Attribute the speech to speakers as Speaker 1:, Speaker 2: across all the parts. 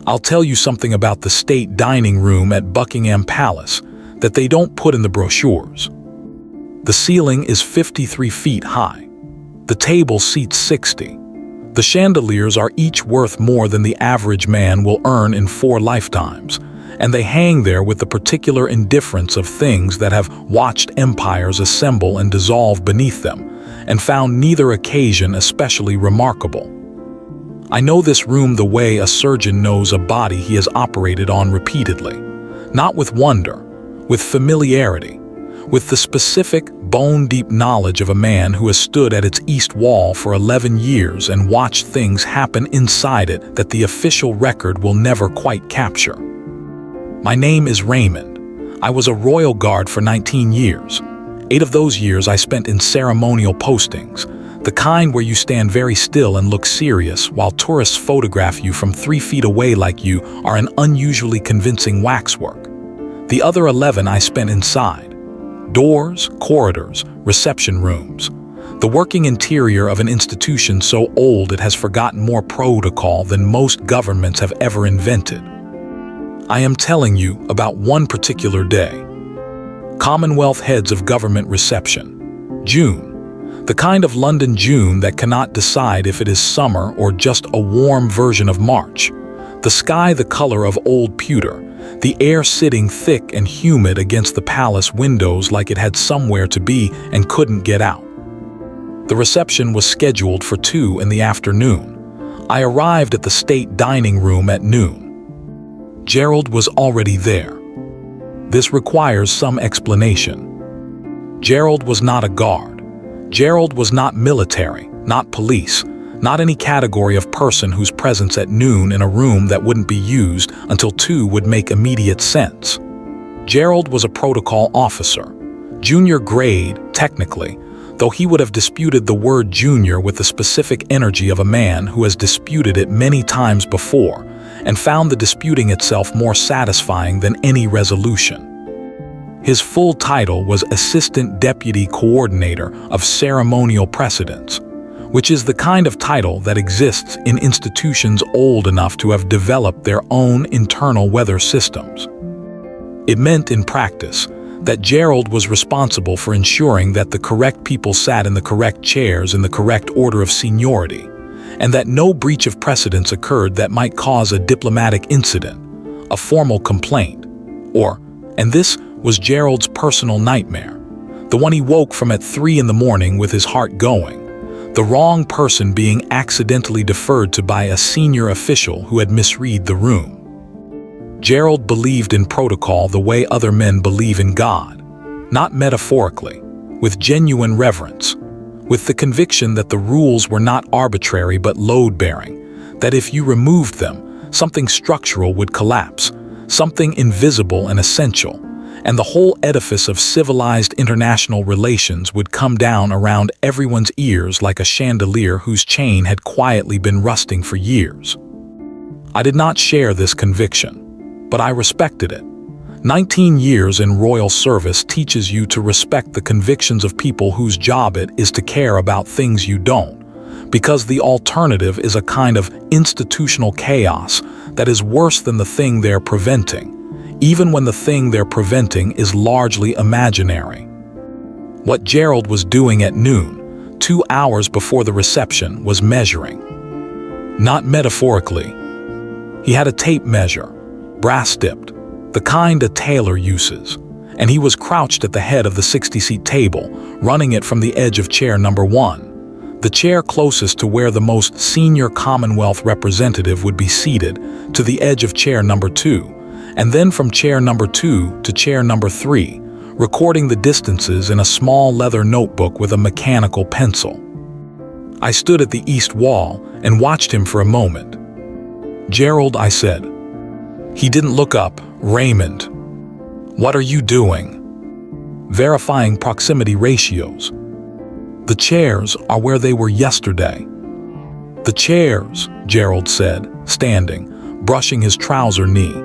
Speaker 1: I'll tell you something about the state dining room at Buckingham Palace that they don't put in the brochures. The ceiling is 53 feet high. The table seats 60. The chandeliers are each worth more than the average man will earn in 4 lifetimes, and they hang there with the particular indifference of things that have watched empires assemble and dissolve beneath them, and found neither occasion especially remarkable. I know this room the way a surgeon knows a body he has operated on repeatedly, not with wonder, with familiarity, with the specific, bone-deep knowledge of a man who has stood at its east wall for 11 years and watched things happen inside it that the official record will never quite capture. My name is Raymond. I was a royal guard for 19 years. 8 of those years I spent in ceremonial postings, the kind where you stand very still and look serious while tourists photograph you from 3 feet away like you are an unusually convincing waxwork. The other 11 I spent inside. Doors, corridors, reception rooms. The working interior of an institution so old it has forgotten more protocol than most governments have ever invented. I am telling you about one particular day. Commonwealth Heads of Government Reception. June. The kind of London June that cannot decide if it is summer or just a warm version of March. The sky the color of old pewter, the air sitting thick and humid against the palace windows like it had somewhere to be and couldn't get out. The reception was scheduled for 2 in the afternoon. I arrived at the state dining room at noon. Gerald was already there. This requires some explanation. Gerald was not a guard. Gerald was not military, not police, not any category of person whose presence at noon in a room that wouldn't be used until 2 would make immediate sense. Gerald was a protocol officer, junior grade, technically, though he would have disputed the word junior with the specific energy of a man who has disputed it many times before and found the disputing itself more satisfying than any resolution. His full title was Assistant Deputy Coordinator of Ceremonial Precedence, which is the kind of title that exists in institutions old enough to have developed their own internal weather systems. It meant in practice that Gerald was responsible for ensuring that the correct people sat in the correct chairs in the correct order of seniority, and that no breach of precedence occurred that might cause a diplomatic incident, a formal complaint, or, and this was Gerald's personal nightmare, the one he woke from at 3 in the morning with his heart going, the wrong person being accidentally deferred to by a senior official who had misread the room. Gerald believed in protocol the way other men believe in God, not metaphorically, with genuine reverence, with the conviction that the rules were not arbitrary but load-bearing, that if you removed them, something structural would collapse, something invisible and essential, and the whole edifice of civilized international relations would come down around everyone's ears like a chandelier whose chain had quietly been rusting for years. I did not share this conviction, but I respected it. 19 years in royal service teaches you to respect the convictions of people whose job it is to care about things you don't, because the alternative is a kind of institutional chaos that is worse than the thing they're preventing, even when the thing they're preventing is largely imaginary. What Gerald was doing at noon, 2 hours before the reception, was measuring. Not metaphorically. He had a tape measure, brass-tipped, the kind a tailor uses, and he was crouched at the head of the 60-seat table, running it from the edge of chair number 1, the chair closest to where the most senior Commonwealth representative would be seated, to the edge of chair number 2, and then from chair number 2 to chair number 3, recording the distances in a small leather notebook with a mechanical pencil. I stood at the east wall and watched him for a moment. "Gerald," I said. He didn't look up. "Raymond." "What are you doing?" "Verifying proximity ratios." "The chairs are where they were yesterday." "The chairs," Gerald said, standing, brushing his trouser knee,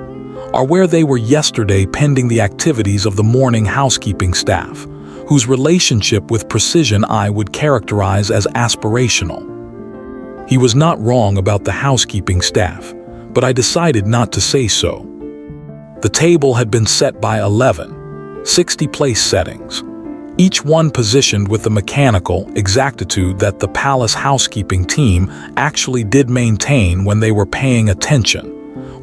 Speaker 1: "are where they were yesterday pending the activities of the morning housekeeping staff, whose relationship with precision I would characterize as aspirational." He was not wrong about the housekeeping staff, but I decided not to say so. The table had been set by 11, 60 place settings, each one positioned with the mechanical exactitude that the palace housekeeping team actually did maintain when they were paying attention,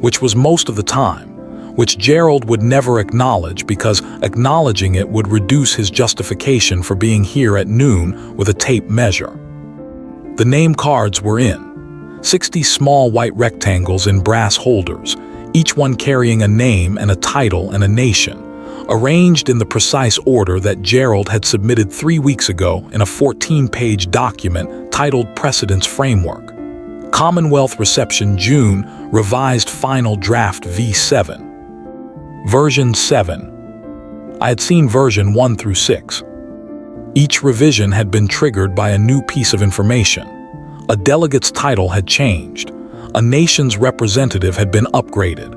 Speaker 1: which was most of the time, which Gerald would never acknowledge because acknowledging it would reduce his justification for being here at noon with a tape measure. The name cards were in 60 small white rectangles in brass holders, each one carrying a name and a title and a nation, arranged in the precise order that Gerald had submitted 3 weeks ago in a 14-page document titled Precedence Framework. Commonwealth Reception June, Revised Final Draft V7. Version 7. I had seen version 1 through 6. Each revision had been triggered by a new piece of information. A delegate's title had changed. A nation's representative had been upgraded.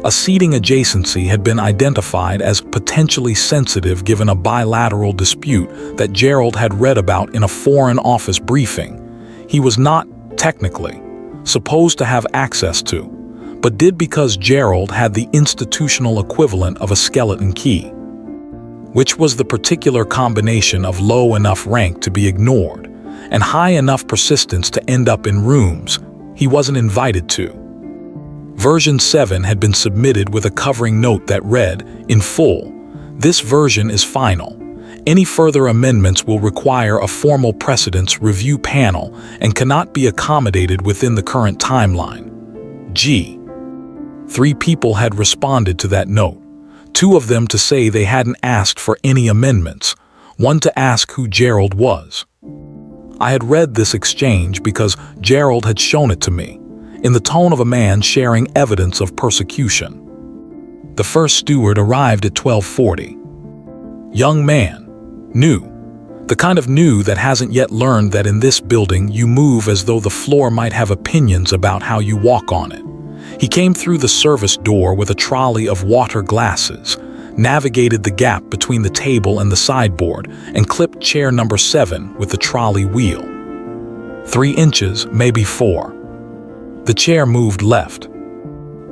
Speaker 1: A seating adjacency had been identified as potentially sensitive given a bilateral dispute that Gerald had read about in a Foreign Office briefing. He was not, technically, supposed to have access to, but did because Gerald had the institutional equivalent of a skeleton key, which was the particular combination of low enough rank to be ignored and high enough persistence to end up in rooms he wasn't invited to. Version 7 had been submitted with a covering note that read, in full, "This version is final. Any further amendments will require a formal precedence review panel and cannot be accommodated within the current timeline." G. 3 people had responded to that note, 2 of them to say they hadn't asked for any amendments, 1 to ask who Gerald was. I had read this exchange because Gerald had shown it to me, in the tone of a man sharing evidence of persecution. The first steward arrived at 12:40. Young man. New. The kind of new that hasn't yet learned that in this building you move as though the floor might have opinions about how you walk on it. He came through the service door with a trolley of water glasses, navigated the gap between the table and the sideboard, and clipped chair number 7 with the trolley wheel. 3 inches, maybe 4. The chair moved left.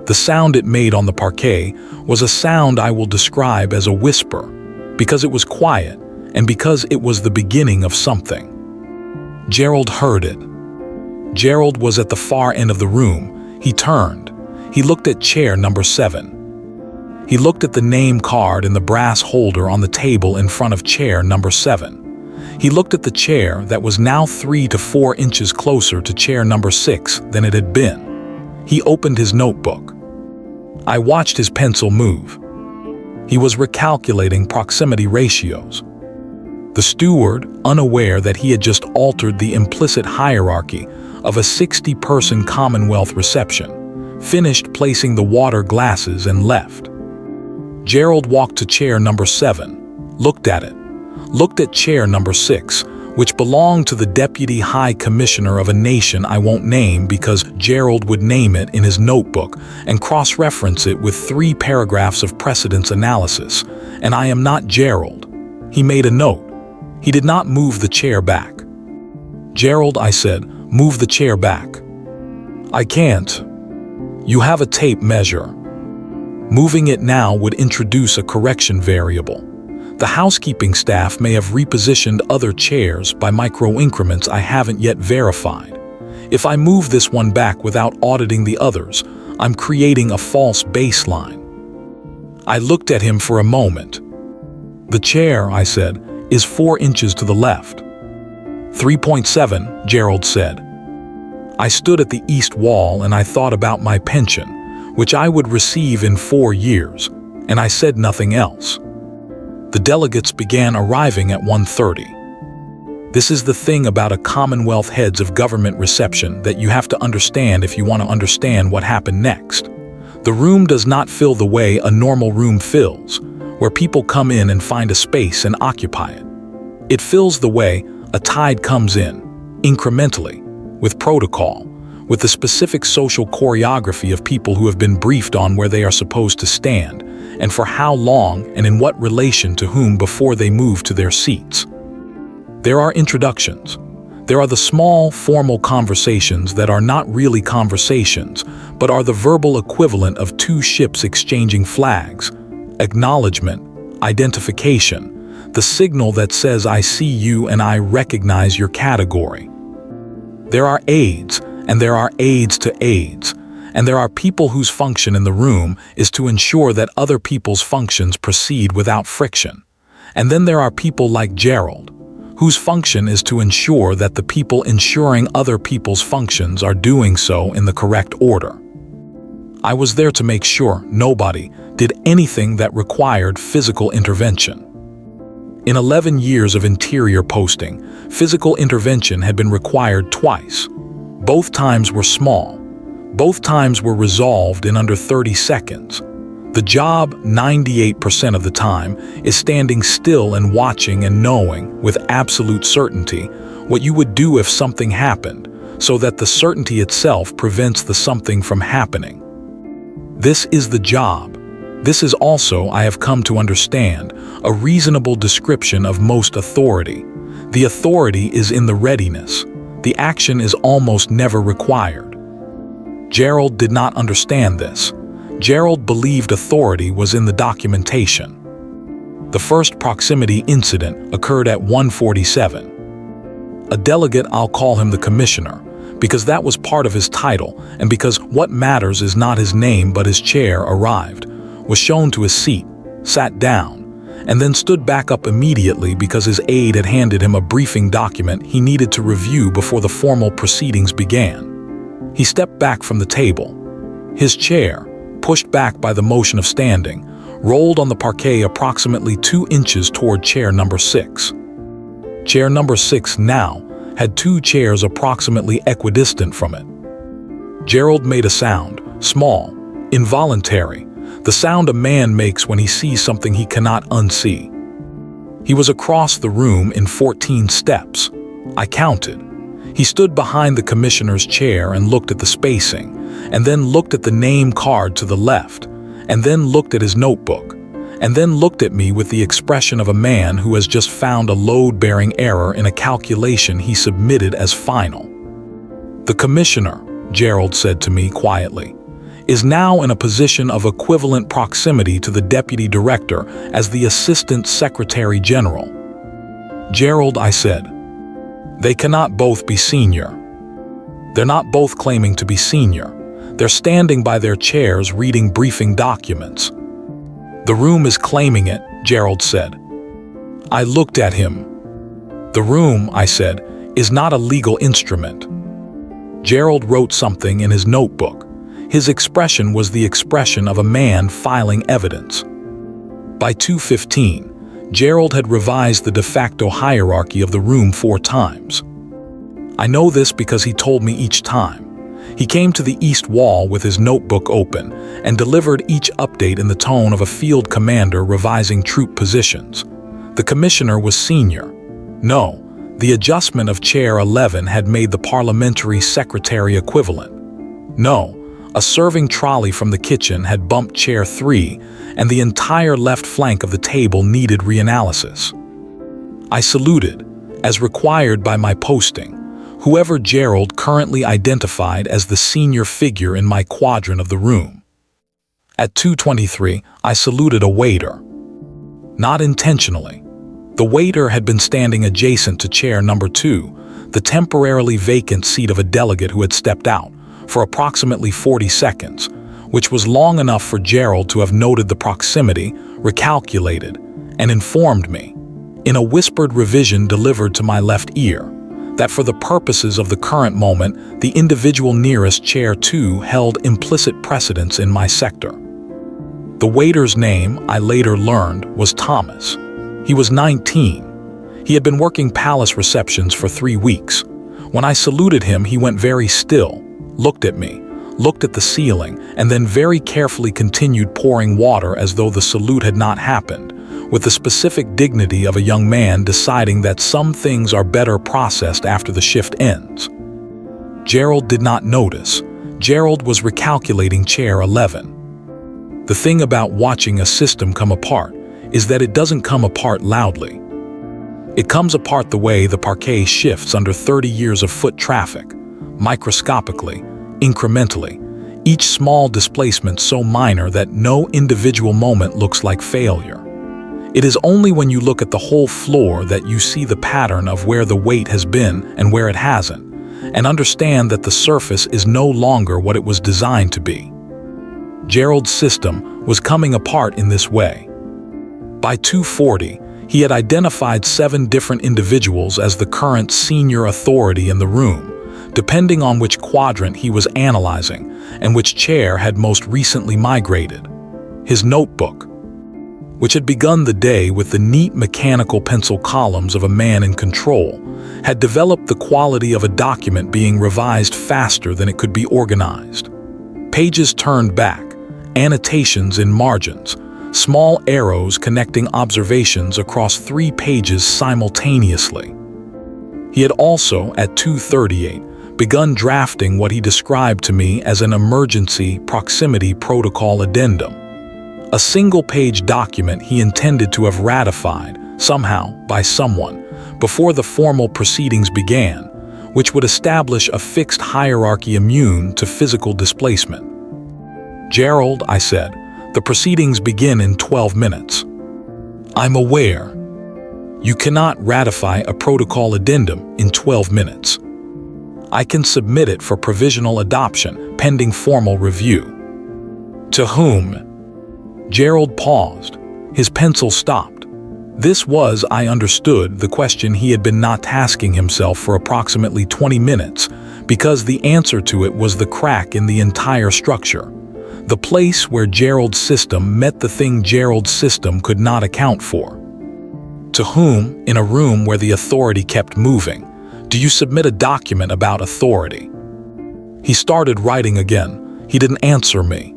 Speaker 1: The sound it made on the parquet was a sound I will describe as a whisper, because it was quiet and because it was the beginning of something. Gerald heard it. Gerald was at the far end of the room. He turned. He looked at chair number 7. He looked at the name card in the brass holder on the table in front of chair number 7. He looked at the chair that was now 3 to 4 inches closer to chair number 6 than it had been. He opened his notebook. I watched his pencil move. He was recalculating proximity ratios. The steward, unaware that he had just altered the implicit hierarchy of a 60-person Commonwealth reception, finished placing the water glasses and left. Gerald walked to chair number 7, looked at it, looked at chair number 6, which belonged to the Deputy High Commissioner of a nation I won't name because Gerald would name it in his notebook and cross-reference it with 3 paragraphs of precedence analysis, and I am not Gerald. He made a note. He did not move the chair back. Gerald, I said, move the chair back. I can't. You have a tape measure. Moving it now would introduce a correction variable. The housekeeping staff may have repositioned other chairs by micro-increments I haven't yet verified. If I move this one back without auditing the others, I'm creating a false baseline. I looked at him for a moment. The chair, I said, is 4 inches to the left. 3.7, Gerald said. I stood at the east wall and I thought about my pension, which I would receive in 4 years, and I said nothing else. The delegates began arriving at 1:30. This is the thing about a Commonwealth heads of government reception that you have to understand if you want to understand what happened next. The room does not fill the way a normal room fills, where people come in and find a space and occupy it. It fills the way a tide comes in, incrementally, with protocol, with the specific social choreography of people who have been briefed on where they are supposed to stand, and for how long and in what relation to whom before they move to their seats. There are introductions. There are the small, formal conversations that are not really conversations, but are the verbal equivalent of two ships exchanging flags. Acknowledgement, identification, the signal that says I see you and I recognize your category. There are aides, and there are aides to aides, and there are people whose function in the room is to ensure that other people's functions proceed without friction. And then there are people like Gerald, whose function is to ensure that the people ensuring other people's functions are doing so in the correct order. I was there to make sure nobody did anything that required physical intervention. In 11 years of interior posting, physical intervention had been required twice. Both times were small. Both times were resolved in under 30 seconds. The job, 98% of the time, is standing still and watching and knowing, with absolute certainty, what you would do if something happened, so that the certainty itself prevents the something from happening. This is the job. This is also, I have come to understand, a reasonable description of most authority. The authority is in the readiness. The action is almost never required. Gerald did not understand this. Gerald believed authority was in the documentation. The first proximity incident occurred at 1:47. A delegate, I'll call him the commissioner, because that was part of his title and because what matters is not his name but his chair, arrived, was shown to his seat, sat down, and then stood back up immediately because his aide had handed him a briefing document he needed to review before the formal proceedings began. He stepped back from the table. His chair, pushed back by the motion of standing, rolled on the parquet approximately 2 inches toward chair number 6. Chair number 6 now had 2 chairs approximately equidistant from it. Gerald made a sound, small, involuntary, the sound a man makes when he sees something he cannot unsee. He was across the room in 14 steps. I counted. He stood behind the commissioner's chair and looked at the spacing, and then looked at the name card to the left, and then looked at his notebook, and then looked at me with the expression of a man who has just found a load-bearing error in a calculation he submitted as final. The commissioner, Gerald said to me quietly, is now in a position of equivalent proximity to the deputy director as the assistant secretary general. Gerald, I said, they cannot both be senior. They're not both claiming to be senior. They're standing by their chairs reading briefing documents. The room is claiming it, Gerald said. I looked at him. The room, I said, is not a legal instrument. Gerald wrote something in his notebook. His expression was the expression of a man filing evidence. By 2:15, Gerald had revised the de facto hierarchy of the room 4 times. I know this because he told me each time. He came to the east wall with his notebook open and delivered each update in the tone of a field commander revising troop positions. The commissioner was senior. No, the adjustment of Chair 11 had made the parliamentary secretary equivalent. No, a serving trolley from the kitchen had bumped Chair 3, and the entire left flank of the table needed reanalysis. I saluted, as required by my posting, whoever Gerald currently identified as the senior figure in my quadrant of the room. At 2:23, I saluted a waiter. Not intentionally. The waiter had been standing adjacent to chair number 2, the temporarily vacant seat of a delegate who had stepped out, for approximately 40 seconds, which was long enough for Gerald to have noted the proximity, recalculated, and informed me, in a whispered revision delivered to my left ear, that for the purposes of the current moment, the individual nearest chair 2 held implicit precedence in my sector. The waiter's name, I later learned, was Thomas. He was 19. He had been working palace receptions for 3 weeks. When I saluted him, he went very still, looked at me, looked at the ceiling, and then very carefully continued pouring water as though the salute had not happened, with the specific dignity of a young man deciding that some things are better processed after the shift ends. Gerald did not notice. Gerald was recalculating chair 11. The thing about watching a system come apart is that it doesn't come apart loudly. It comes apart the way the parquet shifts under 30 years of foot traffic, microscopically, incrementally, each small displacement so minor that no individual moment looks like failure. It is only when you look at the whole floor that you see the pattern of where the weight has been and where it hasn't, and understand that the surface is no longer what it was designed to be. Gerald's system was coming apart in this way. By 2:40, he had identified 7 different individuals as the current senior authority in the room, depending on which quadrant he was analyzing and which chair had most recently migrated. His notebook, which had begun the day with the neat mechanical pencil columns of a man in control, had developed the quality of a document being revised faster than it could be organized. Pages turned back, annotations in margins, small arrows connecting observations across 3 pages simultaneously. He had also, at 2:38, begun drafting what he described to me as an emergency proximity protocol addendum, a single-page document he intended to have ratified, somehow, by someone, before the formal proceedings began, which would establish a fixed hierarchy immune to physical displacement. "Gerald," I said, "the proceedings begin in 12 minutes. I'm aware. You cannot ratify a protocol addendum in 12 minutes. I can submit it for provisional adoption, pending formal review." "To whom?" Gerald paused. His pencil stopped. This was, I understood, the question he had been not asking himself for approximately 20 minutes, because the answer to it was the crack in the entire structure. The place where Gerald's system met the thing Gerald's system could not account for. "To whom, in a room where the authority kept moving, do you submit a document about authority?" He started writing again. He didn't answer me.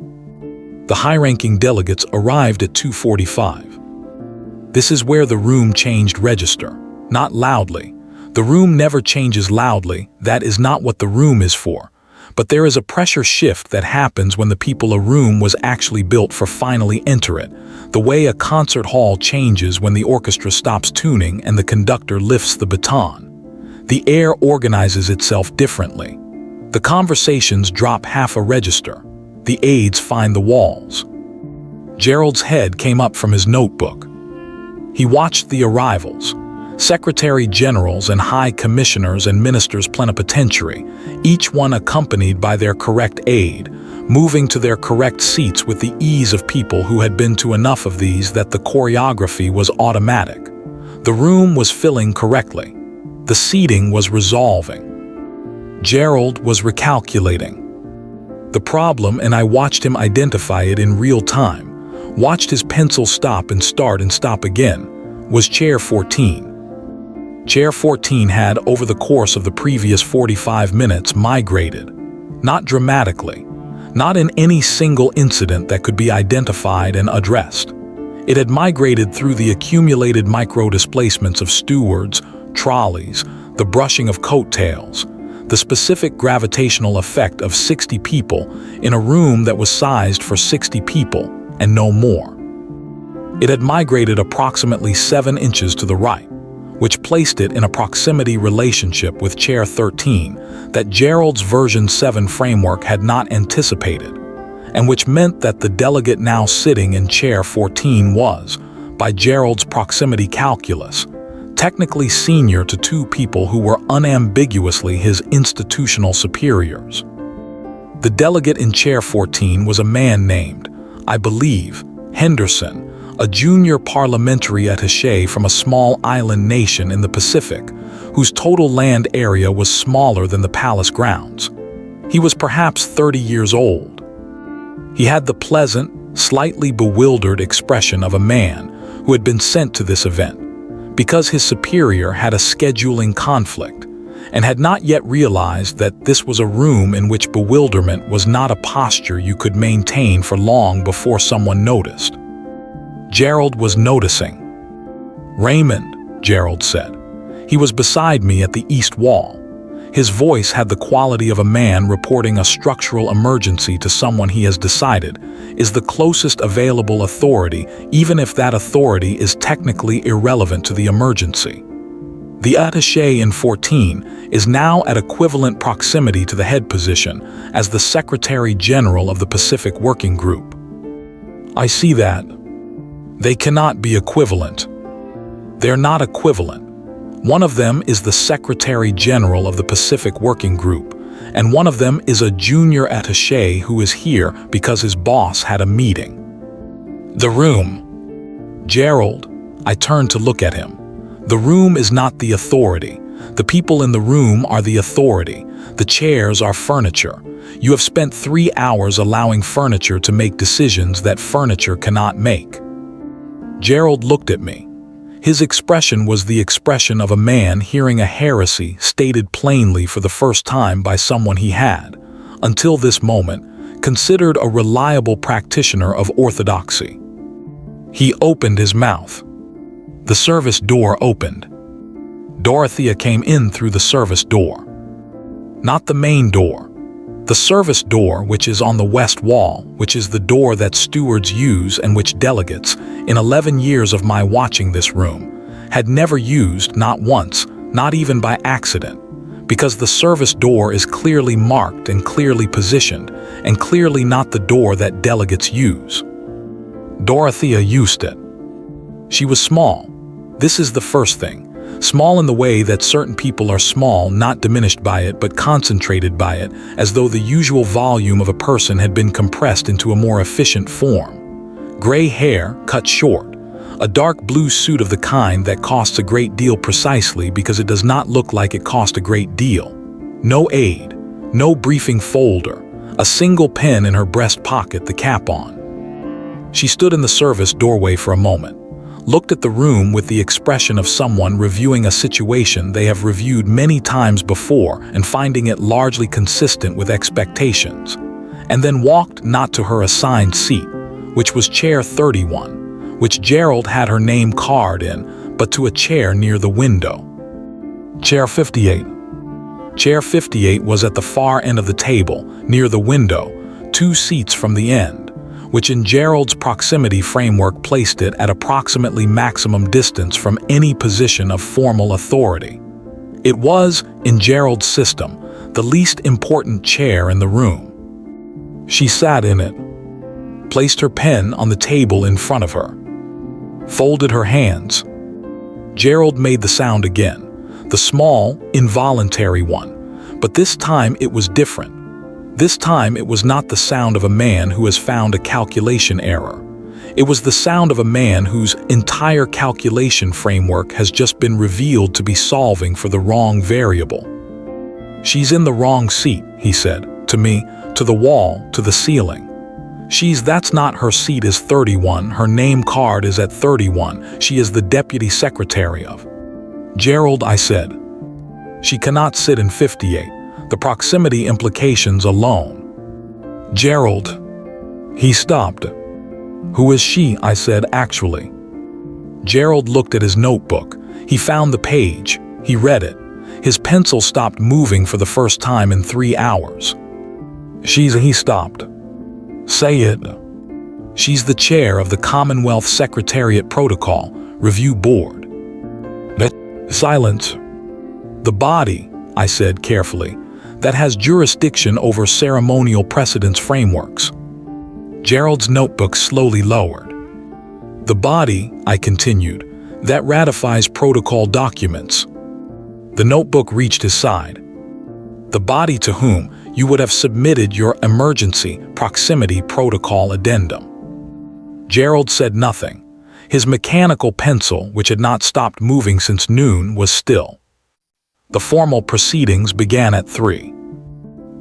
Speaker 1: The high-ranking delegates arrived at 2:45. This is where the room changed register, not loudly. The room never changes loudly, that is not what the room is for. But there is a pressure shift that happens when the people a room was actually built for finally enter it, the way a concert hall changes when the orchestra stops tuning and the conductor lifts the baton. The air organizes itself differently. The conversations drop half a register. The aides find the walls. Gerald's head came up from his notebook. He watched the arrivals. Secretary generals and high commissioners and ministers plenipotentiary, each one accompanied by their correct aide, moving to their correct seats with the ease of people who had been to enough of these that the choreography was automatic. The room was filling correctly. The seating was resolving. Gerald was recalculating the problem, and I watched him identify it in real time, watched his pencil stop and stop again, was Chair 14. Chair 14 had, over the course of the previous 45 minutes, migrated. Not dramatically, not in any single incident that could be identified and addressed. It had migrated through the accumulated micro-displacements of stewards, trolleys, the brushing of coattails, the specific gravitational effect of 60 people in a room that was sized for 60 people, and no more. It had migrated approximately 7 inches to the right, which placed it in a proximity relationship with Chair 13 that Gerald's version 7 framework had not anticipated, and which meant that the delegate now sitting in Chair 14 was, by Gerald's proximity calculus, technically senior to 2 people who were unambiguously his institutional superiors. The delegate in Chair 14 was a man named, I believe, Henderson, a junior parliamentary attaché from a small island nation in the Pacific, whose total land area was smaller than the palace grounds. He was perhaps 30 years old. He had the pleasant, slightly bewildered expression of a man who had been sent to this event because his superior had a scheduling conflict and had not yet realized that this was a room in which bewilderment was not a posture you could maintain for long before someone noticed. Gerald was noticing. "Raymond," Gerald said. He was beside me at the east wall. His voice had the quality of a man reporting a structural emergency to someone he has decided is the closest available authority, even if that authority is technically irrelevant to the emergency. The attaché in 14 is now at equivalent proximity to the head position as the Secretary General of the Pacific Working Group. I see that. They cannot be equivalent. They're not equivalent. One of them is the Secretary General of the Pacific Working Group, and one of them is a junior attaché who is here because his boss had a meeting. The room. Gerald, I turned to look at him. The room is not the authority. The people in the room are the authority. The chairs are furniture. You have spent 3 hours allowing furniture to make decisions that furniture cannot make. Gerald looked at me. His expression was the expression of a man hearing a heresy stated plainly for the first time by someone he had, until this moment, considered a reliable practitioner of orthodoxy. He opened his mouth. The service door opened. Dorothea came in through the service door. Not the main door. The service door, which is on the west wall, which is the door that stewards use and which delegates, in 11 years of my watching this room, had never used, not once, not even by accident, because the service door is clearly marked and clearly positioned, and clearly not the door that delegates use. Dorothea used it. She was small. This is the first thing. Small in the way that certain people are small, not diminished by it, but concentrated by it, as though the usual volume of a person had been compressed into a more efficient form. Gray hair, cut short. A dark blue suit of the kind that costs a great deal precisely because it does not look like it cost a great deal. No aid, no briefing folder, a single pen in her breast pocket, the cap on. She stood in the service doorway for a moment, looked at the room with the expression of someone reviewing a situation they have reviewed many times before and finding it largely consistent with expectations, and then walked not to her assigned seat, which was chair 31, which Gerald had her name card in, but to a chair near the window. Chair 58. Chair 58 was at the far end of the table, near the window, 2 seats from the end, which in Gerald's proximity framework placed it at approximately maximum distance from any position of formal authority. It was, in Gerald's system, the least important chair in the room. She sat in it, placed her pen on the table in front of her, folded her hands. Gerald made the sound again, the small, involuntary one, but this time it was different. This time it was not the sound of a man who has found a calculation error. It was the sound of a man whose entire calculation framework has just been revealed to be solving for the wrong variable. "She's in the wrong seat," he said, to me, to the wall, to the ceiling. That's not her seat is 31, her name card is at 31, she is the deputy secretary of. "Gerald," I said, "she cannot sit in 58. The proximity implications alone." "Gerald." He stopped. "Who is she?" I said, "actually." Gerald looked at his notebook. He found the page. He read it. His pencil stopped moving for the first time in 3 hours. He stopped. "Say it." "She's the chair of the Commonwealth Secretariat Protocol Review Board." Silence. "The body," I said carefully, "that has jurisdiction over ceremonial precedence frameworks." Gerald's notebook slowly lowered. "The body," I continued, "that ratifies protocol documents." The notebook reached his side. "The body to whom you would have submitted your emergency proximity protocol addendum." Gerald said nothing. His mechanical pencil, which had not stopped moving since noon, was still. The formal proceedings began at 3.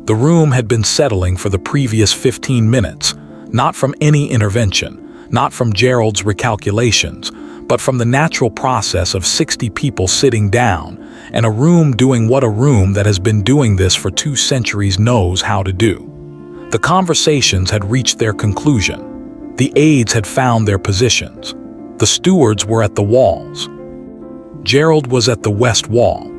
Speaker 1: The room had been settling for the previous 15 minutes, not from any intervention, not from Gerald's recalculations, but from the natural process of 60 people sitting down, and a room doing what a room that has been doing this for 2 centuries knows how to do. The conversations had reached their conclusion. The aides had found their positions. The stewards were at the walls. Gerald was at the west wall.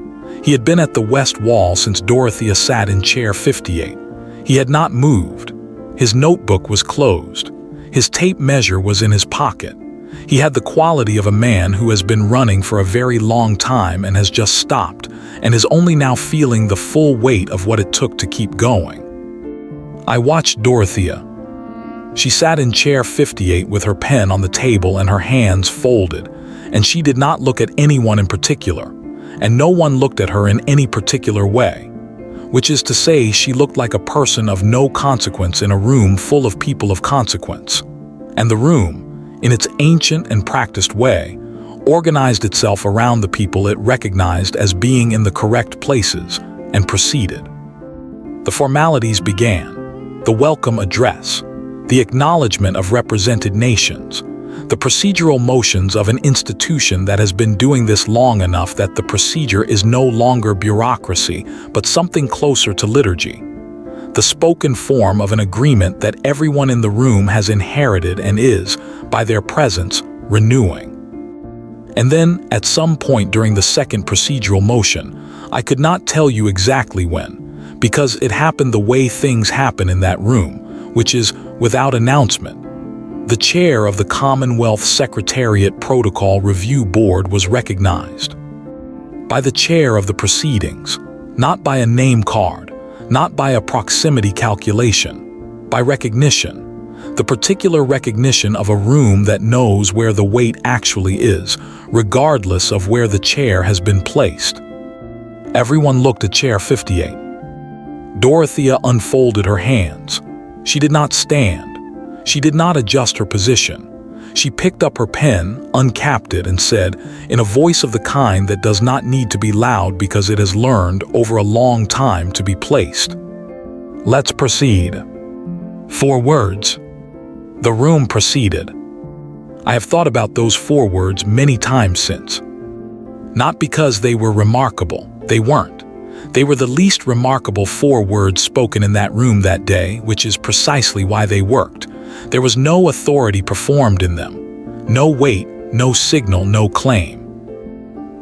Speaker 1: He had been at the west wall since Dorothea sat in chair 58. He had not moved. His notebook was closed. His tape measure was in his pocket. He had the quality of a man who has been running for a very long time and has just stopped, and is only now feeling the full weight of what it took to keep going. I watched Dorothea. She sat in chair 58 with her pen on the table and her hands folded, and she did not look at anyone in particular, and no one looked at her in any particular way, which is to say she looked like a person of no consequence in a room full of people of consequence. And the room, in its ancient and practiced way, organized itself around the people it recognized as being in the correct places and proceeded. The formalities began: the welcome address, the acknowledgement of represented nations, the procedural motions of an institution that has been doing this long enough that the procedure is no longer bureaucracy, but something closer to liturgy, the spoken form of an agreement that everyone in the room has inherited and is, by their presence, renewing. And then, at some point during the second procedural motion, I could not tell you exactly when, because it happened the way things happen in that room, which is without announcement. The chair of the Commonwealth Secretariat Protocol Review Board was recognized. By the chair of the proceedings, not by a name card, not by a proximity calculation, by recognition, the particular recognition of a room that knows where the weight actually is, regardless of where the chair has been placed. Everyone looked at chair 58. Dorothea unfolded her hands. She did not stand. She did not adjust her position. She picked up her pen, uncapped it, and said, in a voice of the kind that does not need to be loud because it has learned over a long time to be placed, "Let's proceed." 4 words. The room proceeded. I have thought about those 4 words many times since. Not because they were remarkable. They weren't. They were the least remarkable 4 words spoken in that room that day, which is precisely why they worked. There was no authority performed in them. No weight, no signal, no claim.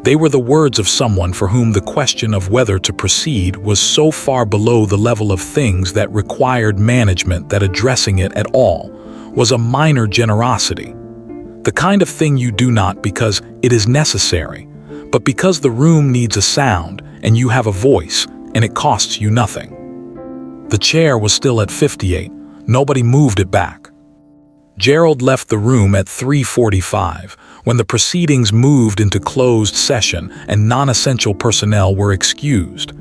Speaker 1: They were the words of someone for whom the question of whether to proceed was so far below the level of things that required management that addressing it at all was a minor generosity. The kind of thing you do not because it is necessary, but because the room needs a sound and you have a voice and it costs you nothing. The chair was still at 58. Nobody moved it back. Gerald left the room at 3:45 when the proceedings moved into closed session and non-essential personnel were excused.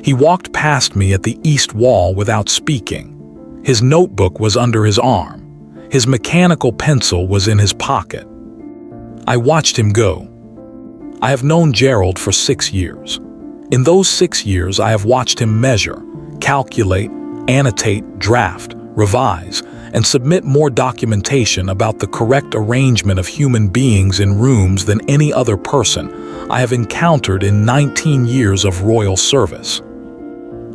Speaker 1: He walked past me at the east wall without speaking. His notebook was under his arm. His mechanical pencil was in his pocket. I watched him go. I have known Gerald for 6 years. In those 6 years, I have watched him measure, calculate, annotate, draft, revise, and submit more documentation about the correct arrangement of human beings in rooms than any other person I have encountered in 19 years of royal service.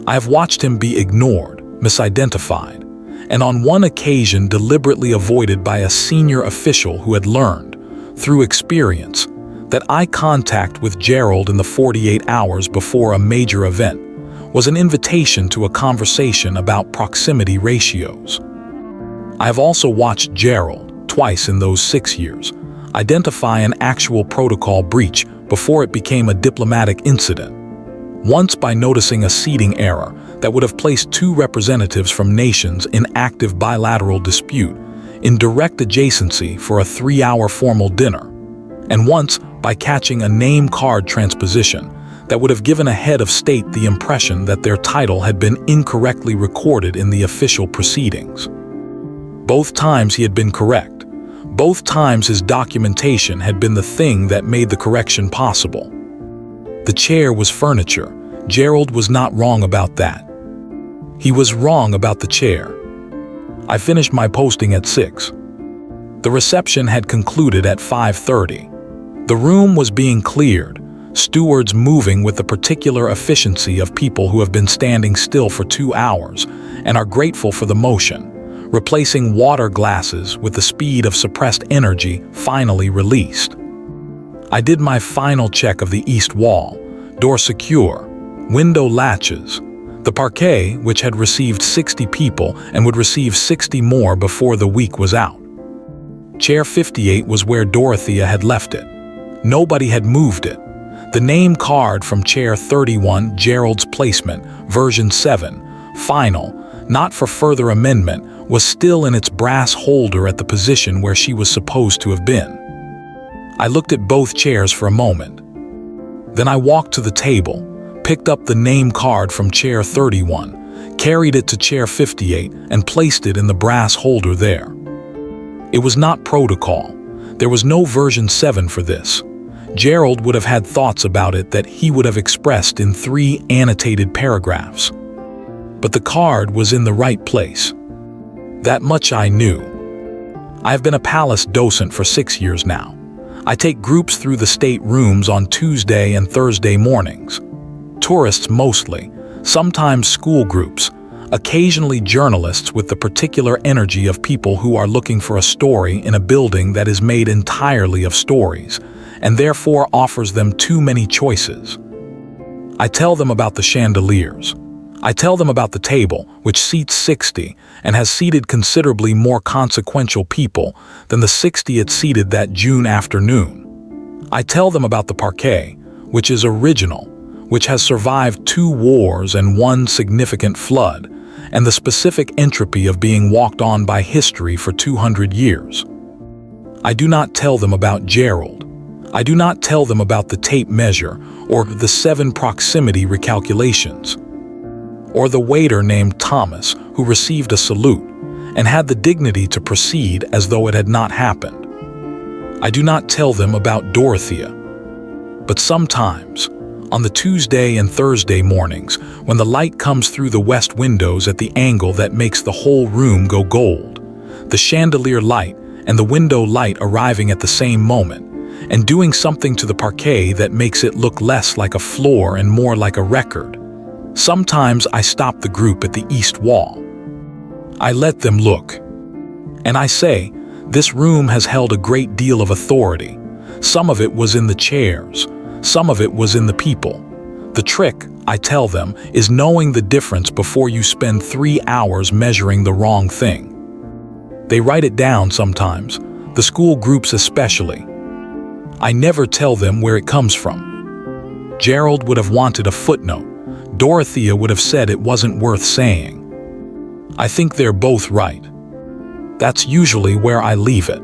Speaker 1: I have watched him be ignored, misidentified, and on one occasion deliberately avoided by a senior official who had learned, through experience, that eye contact with Gerald in the 48 hours before a major event was an invitation to a conversation about proximity ratios. I have also watched Gerald, twice in those 6 years, identify an actual protocol breach before it became a diplomatic incident. Once by noticing a seating error that would have placed 2 representatives from nations in active bilateral dispute in direct adjacency for a 3-hour formal dinner, and once by catching a name card transposition that would have given a head of state the impression that their title had been incorrectly recorded in the official proceedings. Both times he had been correct. Both times his documentation had been the thing that made the correction possible. The chair was furniture. Gerald was not wrong about that. He was wrong about the chair. I finished my posting at 6. The reception had concluded at 5:30. The room was being cleared, stewards moving with the particular efficiency of people who have been standing still for 2 hours and are grateful for the motion, replacing water glasses with the speed of suppressed energy finally released. I did my final check of the east wall, door secure, window latches, the parquet, which had received 60 people and would receive 60 more before the week was out. Chair 58 was where Dorothea had left it. Nobody had moved it. The name card from Chair 31, Gerald's placement, version 7, final, not for further amendment, was still in its brass holder at the position where she was supposed to have been. I looked at both chairs for a moment. Then I walked to the table, picked up the name card from Chair 31, carried it to Chair 58, and placed it in the brass holder there. It was not protocol. There was no version 7 for this. Gerald would have had thoughts about it that he would have expressed in 3 annotated paragraphs. But the card was in the right place. That much I knew. I've been a palace docent for 6 years now. I take groups through the state rooms on Tuesday and Thursday mornings. Tourists mostly, sometimes school groups, occasionally journalists with the particular energy of people who are looking for a story in a building that is made entirely of stories, and therefore offers them too many choices. I tell them about the chandeliers. I tell them about the table, which seats 60 and has seated considerably more consequential people than the 60 it seated that June afternoon. I tell them about the parquet, which is original, which has survived 2 wars and 1 significant flood, and the specific entropy of being walked on by history for 200 years. I do not tell them about Gerald. I do not tell them about the tape measure or the 7 proximity recalculations, or the waiter named Thomas who received a salute and had the dignity to proceed as though it had not happened. I do not tell them about Dorothea. But sometimes, on the Tuesday and Thursday mornings, when the light comes through the west windows at the angle that makes the whole room go gold, the chandelier light and the window light arriving at the same moment, and doing something to the parquet that makes it look less like a floor and more like a record, sometimes I stop the group at the east wall. I let them look. And I say, this room has held a great deal of authority. Some of it was in the chairs. Some of it was in the people. The trick, I tell them, is knowing the difference before you spend 3 hours measuring the wrong thing. They write it down sometimes, the school groups especially. I never tell them where it comes from. Gerald would have wanted a footnote. Dorothea would have said it wasn't worth saying. I think they're both right. That's usually where I leave it.